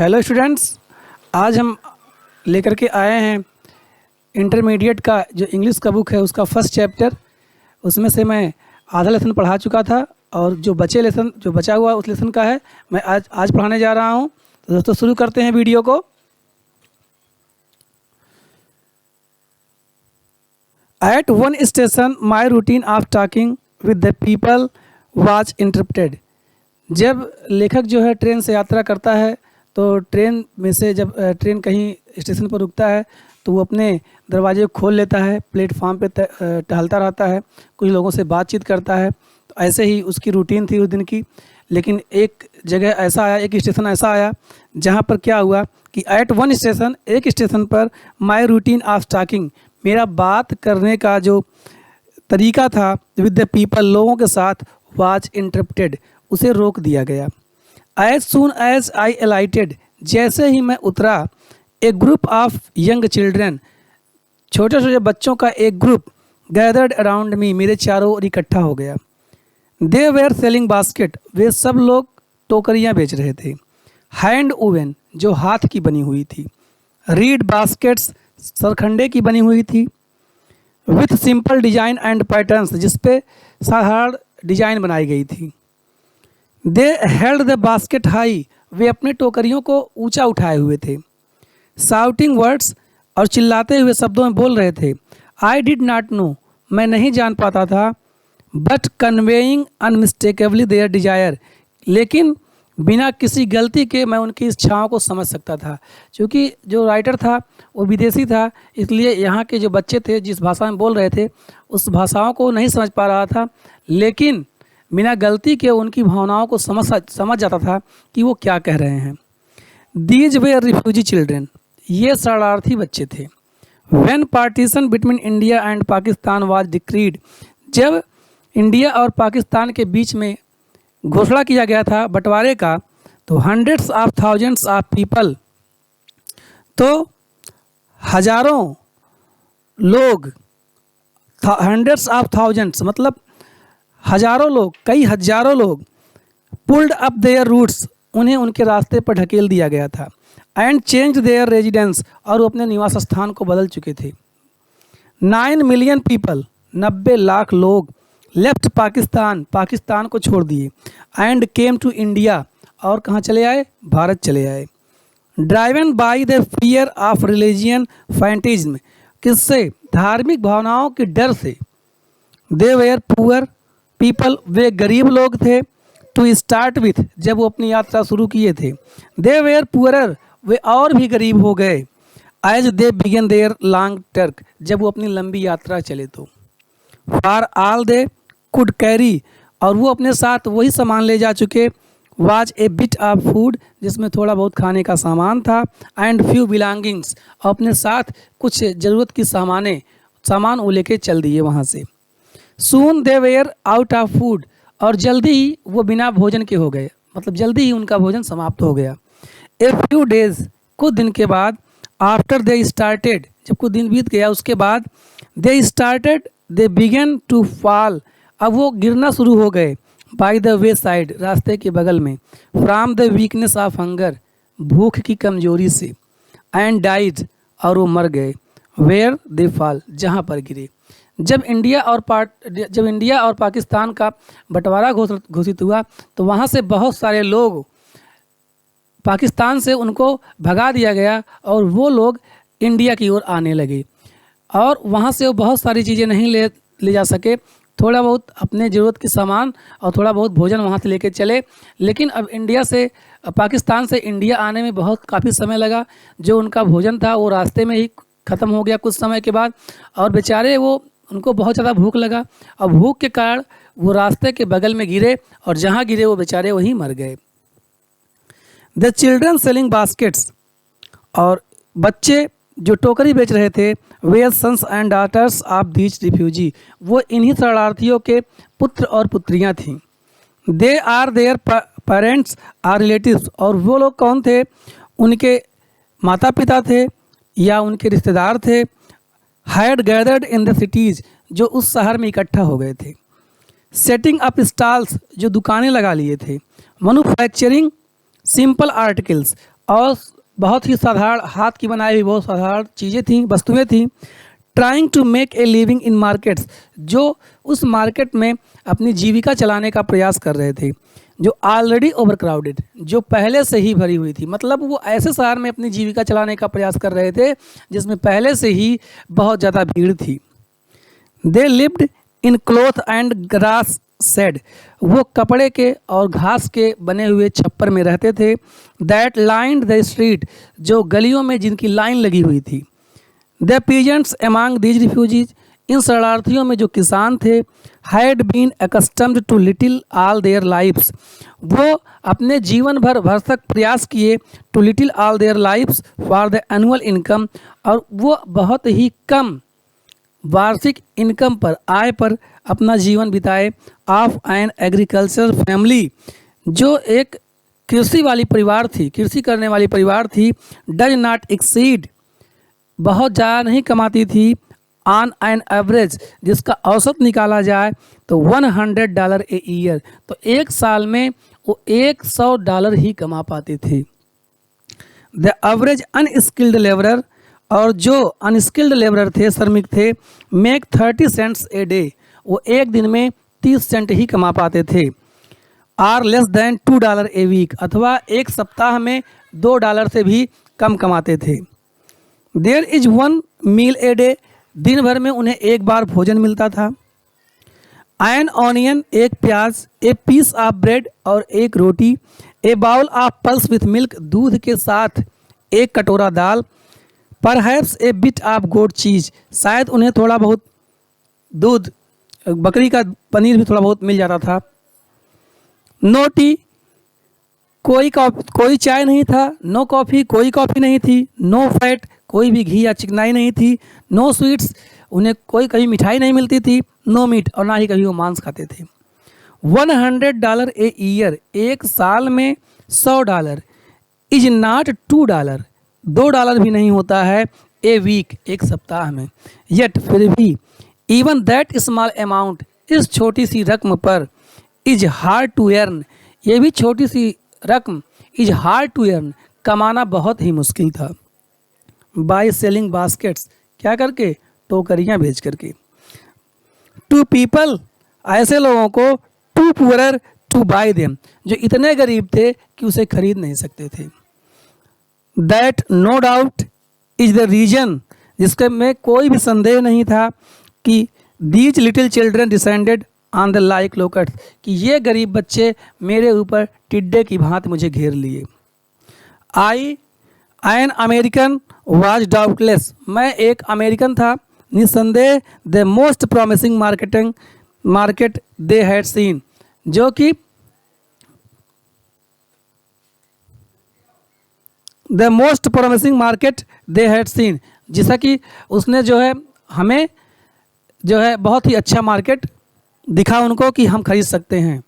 Hello students, आज हम लेकर के आए हैं इंटरमीडिएट का जो इंग्लिश का बुक है उसका फर्स्ट चैप्टर। उसमें से मैं आधा लेसन पढ़ा चुका था और जो बचा हुआ उस लेसन का है मैं आज पढ़ाने जा रहा हूं। तो दोस्तों शुरू करते हैं वीडियो को। At one station my routine of talking with the people was interrupted. जब लेखक जो है ट्रेन से यात्रा करता है तो ट्रेन में से जब ट्रेन कहीं स्टेशन पर रुकता है तो वो अपने दरवाजे को खोल लेता है, प्लेटफार्म पे टहलता रहता है, कुछ लोगों से बातचीत करता है। तो ऐसे ही उसकी रूटीन थी उस दिन की। लेकिन एक स्टेशन ऐसा आया जहाँ पर क्या हुआ कि एट वन स्टेशन, एक स्टेशन पर माई रूटीन ऑफ टॉकिंग, मेरा बात करने का जो तरीका था विद द पीपल, लोगों के साथ, वाज इंटरप्टेड, उसे रोक दिया गया। एज सून एज आई अलाइटेड, जैसे ही मैं उतरा, ए ग्रुप ऑफ यंग चिल्ड्रन, छोटे छोटे बच्चों का एक ग्रुप, गैदर्ड अराउंड मी, मेरे चारों ओर इकट्ठा हो गया। दे वेयर सेलिंग बास्केट, वे सब लोग टोकरियाँ बेच रहे थे। हैंड ओवन, जो हाथ की बनी हुई थी। रीड बास्केट्स, सरखंडे की बनी हुई थी। With simple design and patterns, जिसपे साधारण डिजाइन बनाई गई थी। They held the basket high, वे अपने टोकरियों को ऊंचा उठाए हुए थे। साउटिंग वर्ड्स, और चिल्लाते हुए शब्दों में बोल रहे थे। आई डिड नॉट नो, मैं नहीं जान पाता था। बट कन्वेइंग अनमिस्टेकेबली देयर डिजायर, लेकिन बिना किसी गलती के मैं उनकी इच्छाओं को समझ सकता था। क्योंकि जो राइटर था वो विदेशी था, इसलिए यहाँ के जो बच्चे थे जिस भाषा में बोल रहे थे उस भाषाओं को नहीं समझ पा रहा था, लेकिन बिना गलती के उनकी भावनाओं को समझ जाता था कि वो क्या कह रहे हैं। दीज वे रिफ्यूजी चिल्ड्रेन, ये शरणार्थी बच्चे थे। When partition between India and Pakistan was decreed, जब इंडिया और पाकिस्तान के बीच में घोषणा किया गया था बंटवारे का, तो hundreds of thousands of people, तो हजारों लोग, हंड्रेड्स ऑफ थाउजेंड्स मतलब हजारों लोग, कई हजारों लोग, पुल्ड अप देयर रूट्स, उन्हें उनके रास्ते पर ढकेल दिया गया था। एंड चेंज देयर रेजिडेंस, और वो अपने निवास स्थान को बदल चुके थे। 9 मिलियन पीपल, 90 लाख लोग, लेफ्ट पाकिस्तान, पाकिस्तान को छोड़ दिए। एंड केम टू इंडिया, और कहाँ चले आए? भारत चले आए। Driven by the fear of religion fanaticism, किससे? धार्मिक भावनाओं के डर से। दे वेयर पुअर पीपल, वे गरीब लोग थे। टू स्टार्ट विथ, जब वो अपनी यात्रा शुरू किए थे। दे वेयर पुअरर, वे और भी गरीब हो गए। As they began their long trek, जब वो अपनी लंबी यात्रा चले तो। For all they could carry, और वो अपने साथ वही सामान ले जा चुके। Was a bit of food, जिसमें थोड़ा बहुत खाने का सामान था। एंड फ्यू बिलोंगिंग्स, और अपने साथ कुछ ज़रूरत की सामान वो लेके चल दिए वहाँ से। सून दे वेयर आउट ऑफ फूड, और जल्दी ही वो बिना भोजन के हो गए, मतलब जल्दी ही उनका भोजन समाप्त हो गया। ए फ्यू डेज, कुछ दिन के बाद। आफ्टर दे स्टार्टेड, जब कुछ दिन बीत गया उसके बाद। They started, they began to fall, अब वो गिरना शुरू हो गए। बाई द वे साइड, रास्ते के बगल में। From the weakness of hunger, भूख की कमजोरी से। एंड डाइड, और वो मर गए। वेयर दे फॉल, जहाँ पर गिरे। जब इंडिया और पाकिस्तान का बंटवारा घोषित हुआ तो वहाँ से बहुत सारे लोग, पाकिस्तान से उनको भगा दिया गया और वो लोग इंडिया की ओर आने लगे। और वहाँ से वो बहुत सारी चीज़ें नहीं ले जा सके, थोड़ा बहुत अपने ज़रूरत की सामान और थोड़ा बहुत भोजन वहाँ से लेके चले। लेकिन अब पाकिस्तान से इंडिया आने में काफ़ी समय लगा। जो उनका भोजन था वो रास्ते में ही ख़त्म हो गया कुछ समय के बाद, और बेचारे उनको बहुत ज़्यादा भूख लगा, और भूख के कारण वो रास्ते के बगल में गिरे, और जहाँ गिरे वो बेचारे वहीं मर गए। द चिल्ड्रन सेलिंग बास्केट्स, और बच्चे जो टोकरी बेच रहे थे। वे sons and daughters of these refugee, वो इन्हीं शरणार्थियों के पुत्र और पुत्रियां थीं। They or their parents or relatives, और वो लोग कौन थे? उनके माता पिता थे या उनके रिश्तेदार थे। Had gathered in the cities, जो उस शहर में इकट्ठा हो गए थे। सेटिंग अप स्टॉल्स, जो दुकानें लगा लिए थे। मैन्युफैक्चरिंग सिंपल आर्टिकल्स, और बहुत ही साधारण हाथ की बनाई हुई बहुत साधारण चीज़ें थीं, वस्तुएं थीं। Trying to make a living in markets, जो उस मार्केट में अपनी जीविका चलाने का प्रयास कर रहे थे, जो ऑलरेडी ओवर क्राउडेड, जो पहले से ही भरी हुई थी। मतलब वो ऐसे शहर में अपनी जीविका चलाने का प्रयास कर रहे थे जिसमें पहले से ही बहुत ज़्यादा भीड़ थी। They lived in cloth and grass shed, वो कपड़े के और घास के बने हुए छप्पर में रहते थे। दैट लाइंड द स्ट्रीट, जो गलियों में जिनकी लाइन लगी हुई थी। The peasants among these refugees, इन शरणार्थियों में जो किसान थे। Had been accustomed to little all their lives, वो अपने जीवन भर भरसक प्रयास किए to little all their lives for the annual income, और वो बहुत ही कम वार्षिक इनकम पर, आय पर अपना जीवन बिताए। ऑफ एन एग्रीकल्चर फैमिली, जो एक कृषि वाली परिवार थी, कृषि करने वाली परिवार थी। डज नॉट एक्सीड, बहुत ज़्यादा नहीं कमाती थी। ऑन एन एवरेज, जिसका औसत निकाला जाए तो $100 ए ईयर, तो एक साल में वो $100 ही कमा पाते थे। द एवरेज अनस्किल्ड लेबरर, और जो अनस्किल्ड लेबरर थे, श्रमिक थे, मेक 30 सेंट्स ए डे, वो एक दिन में 30 सेंट ही कमा पाते थे। Are less than $2 a week, अथवा एक सप्ताह में $2 से भी कम कमाते थे। There is 1 meal a day, दिन भर में उन्हें एक बार भोजन मिलता था। एन ऑनियन, एक प्याज। ए पीस ऑफ ब्रेड, और एक रोटी। A bowl of pulse with milk, दूध के साथ एक कटोरा दाल। Perhaps a bit of goat cheese, शायद उन्हें थोड़ा बहुत दूध, बकरी का पनीर भी थोड़ा बहुत मिल जाता था। नो टी, कोई चाय नहीं था। नो कॉफ़ी, कोई कॉफ़ी नहीं थी। नो फैट, कोई भी घी या चिकनाई नहीं थी। नो स्वीट्स, उन्हें कोई कभी मिठाई नहीं मिलती थी। नो मीट, और ना ही कभी वो मांस खाते थे। $100 ए ईयर, एक साल में $100। इज नॉट $2, $2 भी नहीं होता है। ए वीक, एक सप्ताह में। यट, फिर भी, इवन दैट स्मॉल अमाउंट, इस छोटी सी रकम पर, इज हार्ड टू अर्न, ये भी छोटी सी रकम, इज हार्ड टू अर्न, कमाना बहुत ही मुश्किल था। बाय सेलिंग बास्केट्स, क्या करके? टोकरियाँ बेच करके। टू पीपल, ऐसे लोगों को। Too poorer to buy them, जो इतने गरीब थे कि उसे खरीद नहीं सकते थे। That no doubt is the reason, जिसके में कोई भी संदेह नहीं था कि these little children descended on the like locusts, कि ये गरीब बच्चे मेरे ऊपर टिड्डे की भांति मुझे घेर लिए। I an American was doubtless, मैं एक अमेरिकन था, निस्संदेह। The most promising market they had seen, जो कि the most promising market they had seen, जैसा कि उसने जो है हमें जो है बहुत ही अच्छा मार्केट दिखा उनको कि हम खरीद सकते हैं।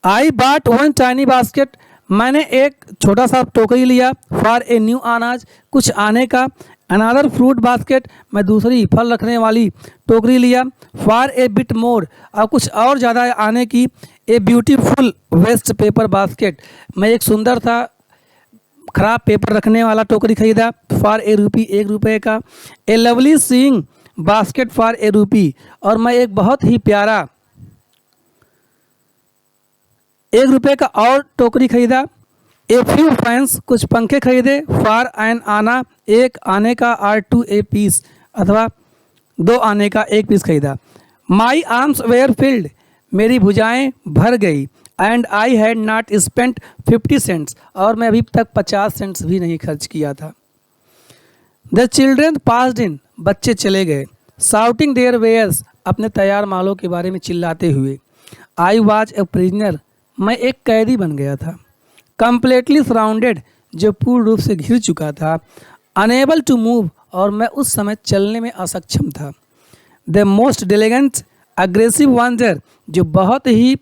आई बाट 1 टाइनी बास्केट, मैंने एक छोटा सा टोकरी लिया। फॉर ए न्यू अनाज, कुछ आने का। अनादर फ्रूट बास्केट, मैं दूसरी फल रखने वाली टोकरी लिया। फॉर ए बिट मोर, और कुछ और ज़्यादा आने की। A beautiful waste paper basket, मैं एक सुंदर था खराब पेपर रखने वाला टोकरी खरीदा। फॉर ए रूपी, ₹1 का। ए lovely seeing basket for a रूपी, और मैं एक बहुत ही प्यारा ₹1 का और टोकरी खरीदा। ए फ्यू फैंस, कुछ पंखे खरीदे। फॉर एन आना, एक आने का। R2 ए पीस, अथवा 2 आने का 1 पीस खरीदा। माई आर्म्स वेयर फिल्ड, मेरी भुजाएं भर गई। And I had not spent 50 cents, और मैं अभी तक 50 सेंट्स भी नहीं खर्च किया था। द चिल्ड्रेन पास्ड इन, बच्चे चले गए। शाउटिंग देयर वेयर्स, अपने तैयार मालों के बारे में चिल्लाते हुए। आई वॉज ए प्रिजनर, मैं एक कैदी बन गया था। कंप्लीटली सराउंडेड, जो पूर्ण रूप से घिर चुका था। अनेबल टू मूव, और मैं उस समय चलने में असक्षम था। द मोस्ट डिलिजेंट अग्रेसिव वंजर, जो बहुत ही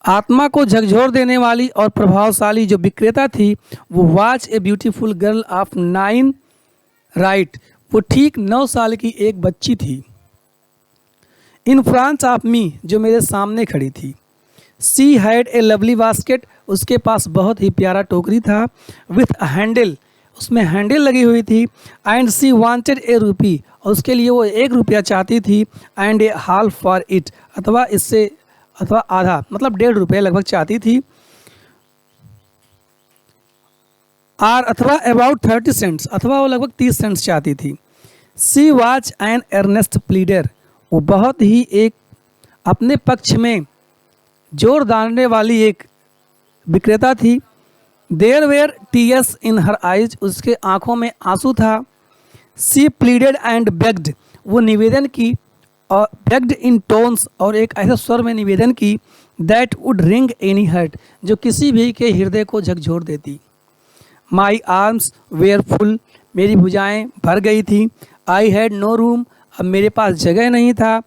आत्मा को झकझोर देने वाली और प्रभावशाली जो विक्रेता थी, वो was a beautiful girl of 9 right, वो ठीक 9 साल की एक बच्ची थी। इन फ्रंट ऑफ मी, जो मेरे सामने खड़ी थी। She had a lovely basket, उसके पास बहुत ही प्यारा टोकरी था। विथ अ हैंडल, उसमें हैंडल लगी हुई थी। एंड सी वांटेड ए रूपी, और उसके लिए वो 1 रुपया चाहती थी। And A half for it, अथवा आधा, मतलब 1.5 रुपये लगभग चाहती थी। आर अथवा अबाउट 30 सेंट्स, अथवा वो लगभग 30 सेंट्स चाहती थी। She was an earnest pleader, वो बहुत ही एक अपने पक्ष में जोर डालने वाली एक विक्रेता थी। There were tears in her eyes, उसके आंखों में आंसू था। सी प्लीडेड एंड बेग्ड, वो निवेदन की और बेग्ड इन टोन्स, और एक ऐसे स्वर में निवेदन की that would wring any heart, जो किसी भी के हृदय को झकझोर देती। माई आर्म्स वेयर फुल, मेरी भुजाएं भर गई थी। आई हैड नो रूम, अब मेरे पास जगह नहीं था।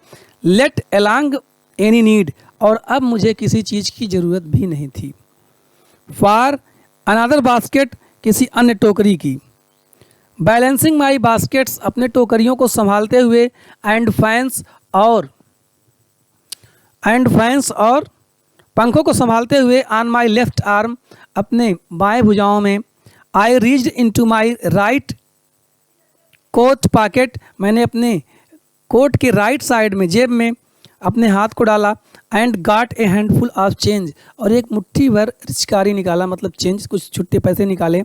लेट अलोंग एनी नीड, और अब मुझे किसी चीज़ की ज़रूरत भी नहीं थी। फॉर अनदर बास्केट, किसी अन्य टोकरी की। बैलेंसिंग माई बास्केट्स, अपने टोकरियों को संभालते हुए। एंड फैंस और पंखों को संभालते हुए। ऑन माई लेफ्ट आर्म, अपने बाएं भुजाओं में। I reached into my right coat pocket, मैंने अपने कोट के राइट साइड में, जेब में अपने हाथ को डाला। And got a handful of change, और एक मुट्ठी भर रिचकारी निकाला, मतलब चेंज, कुछ छुट्टे पैसे निकाले।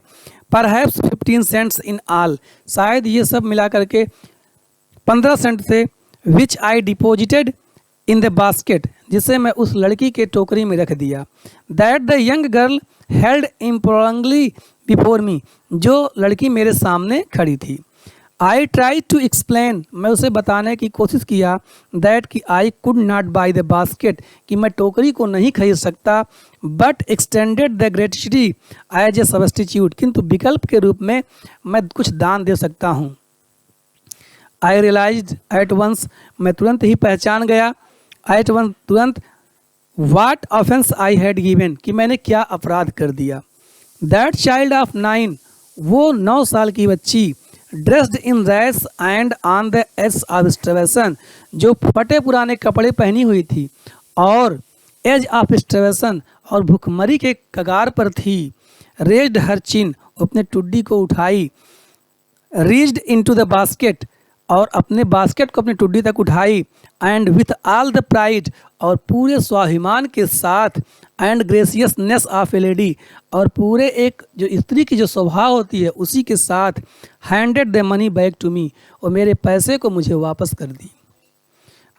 परहैप्स 15 सेंट्स इन ऑल, शायद ये सब मिला करके 15 सेंट थे। Which I deposited in the basket, जिसे मैं उस लड़की के टोकरी में रख दिया। That the young girl held imploringly before me, जो लड़की मेरे सामने खड़ी थी। आई ट्राई टू एक्सप्लेन, मैं उसे बताने की कोशिश किया। दैट कि I could not buy the basket, कि मैं टोकरी को नहीं खरीद सकता। But extended the gratitude as a substitute, किंतु विकल्प के रूप में मैं कुछ दान दे सकता हूँ। आई रियलाइज्ड एट वंस, मैं तुरंत ही पहचान गया। एट वन, तुरंत। वाट ऑफेंस आई हैड गिवन, कि मैंने क्या अपराध कर दिया। दैट चाइल्ड ऑफ 9, वो 9 साल की बच्ची। Dressed in rags and on the edge of starvation, जो फटे पुराने कपड़े पहनी हुई थी और एज ऑफ स्टार्वेशन, और भूखमरी के कगार पर थी। रेज्ड हर चिन, अपने टुड्डी को उठाई। रीच्ड इनटू द बास्केट, और अपने बास्केट को अपनी टुड्डी तक उठाई। And with all the pride, और पूरे स्वाभिमान के साथ। एंड ग्रेसियसनेस ऑफ ए लेडी, और पूरे एक जो स्त्री की जो स्वभाव होती है उसी के साथ। Handed the money back to me, और मेरे पैसे को मुझे वापस कर दी।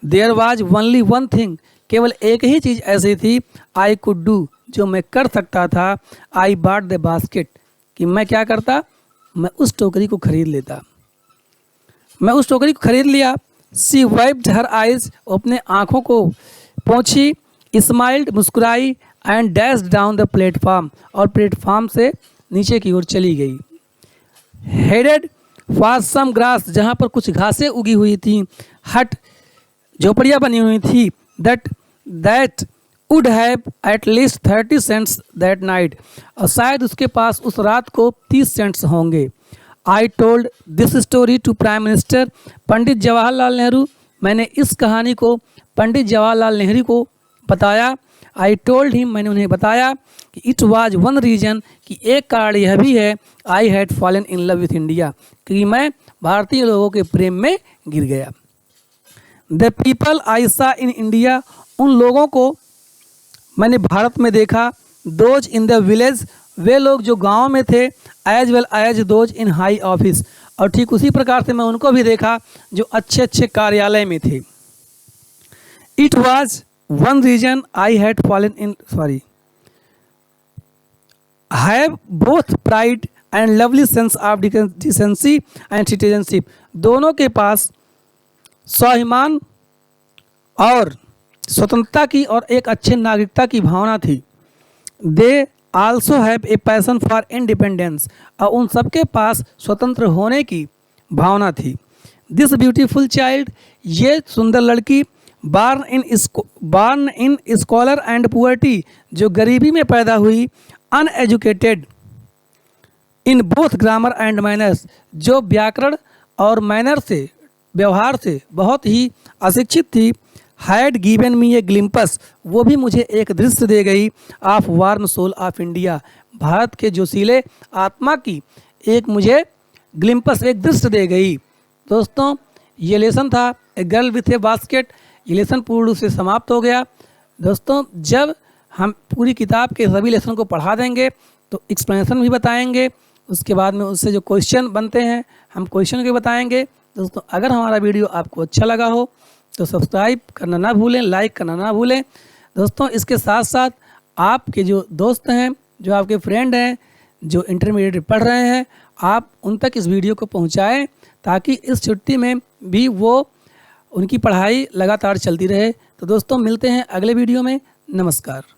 There was only one thing, केवल एक ही चीज़ ऐसी थी। आई कुड डू, जो मैं कर सकता था। आई बॉट द बास्केट, कि मैं क्या करता, मैं उस टोकरी को खरीद लेता। मैं उस टोकरी को खरीद लिया। सी वाइप्ड हर आइज, अपने आँखों को पोंछी। स्माइल्ड, मुस्कुराई। And dashed down the platform, और प्लेटफॉर्म से नीचे की ओर चली गई। हेडेड फॉर सम ग्रास, जहाँ पर कुछ घासें उगी हुई थी। हट, झोपड़ियाँ बनी हुई थी। That would have at least 30 cents that night, और शायद उसके पास उस रात को 30 सेंट्स होंगे। I told this story to prime minister, Pandit Jawaharlal Nehru, मैंने इस कहानी को पंडित जवाहरलाल नेहरू को बताया। आई टोल्ड हिम, मैंने उन्हें बताया कि इट वाज वन रीजन, कि एक कारण यह भी है। आई had fallen in love with India, कि मैं भारतीय लोगों के प्रेम में गिर गया। द पीपल आई सा इन इंडिया, उन लोगों को मैंने भारत में देखा। दोज इन द विलेज, वे लोग जो गांव में थे। As well as those in high office, और ठीक उसी प्रकार से मैं उनको भी देखा जो अच्छे अच्छे कार्यालय में थे। It was one reason I had fallen in have both pride and lovely sense of decency and citizenship, दोनों के पास स्वाभिमान और स्वतंत्रता की और एक अच्छे नागरिकता की भावना थी। They also have a passion for independence, और उन सबके पास स्वतंत्र होने की भावना थी। दिस ब्यूटीफुल चाइल्ड, ये सुंदर लड़की। बार्न इन स्कॉलर एंड पुअर्टी, जो गरीबी में पैदा हुई। Uneducated in both grammar and manners, जो व्याकरण और मैनर से, व्यवहार से बहुत ही अशिक्षित थी। हैड गिवन मी ए ग्लिम्पस, वो भी मुझे एक दृश्य दे गई of warm soul of India, Bharat के जोशीले आत्मा की एक मुझे ग्लिम्पस, एक दृश्य दे गई। दोस्तों ये लेसन था a girl with A basket, ये लेसन पूर्ण रूप से समाप्त हो गया। दोस्तों जब हम पूरी किताब के सभी लेसन को पढ़ा देंगे तो एक्सप्लेनेशन भी बताएंगे, उसके बाद में उससे जो क्वेश्चन बनते हैं हम क्वेश्चन के बताएंगे। दोस्तों अगर हमारा वीडियो आपको अच्छा लगा हो तो सब्सक्राइब करना ना भूलें, लाइक करना ना भूलें। दोस्तों इसके साथ साथ आपके जो दोस्त हैं, जो आपके फ्रेंड हैं, जो इंटरमीडिएट पढ़ रहे हैं, आप उन तक इस वीडियो को पहुंचाएं ताकि इस छुट्टी में भी वो उनकी पढ़ाई लगातार चलती रहे। तो दोस्तों मिलते हैं अगले वीडियो में। नमस्कार।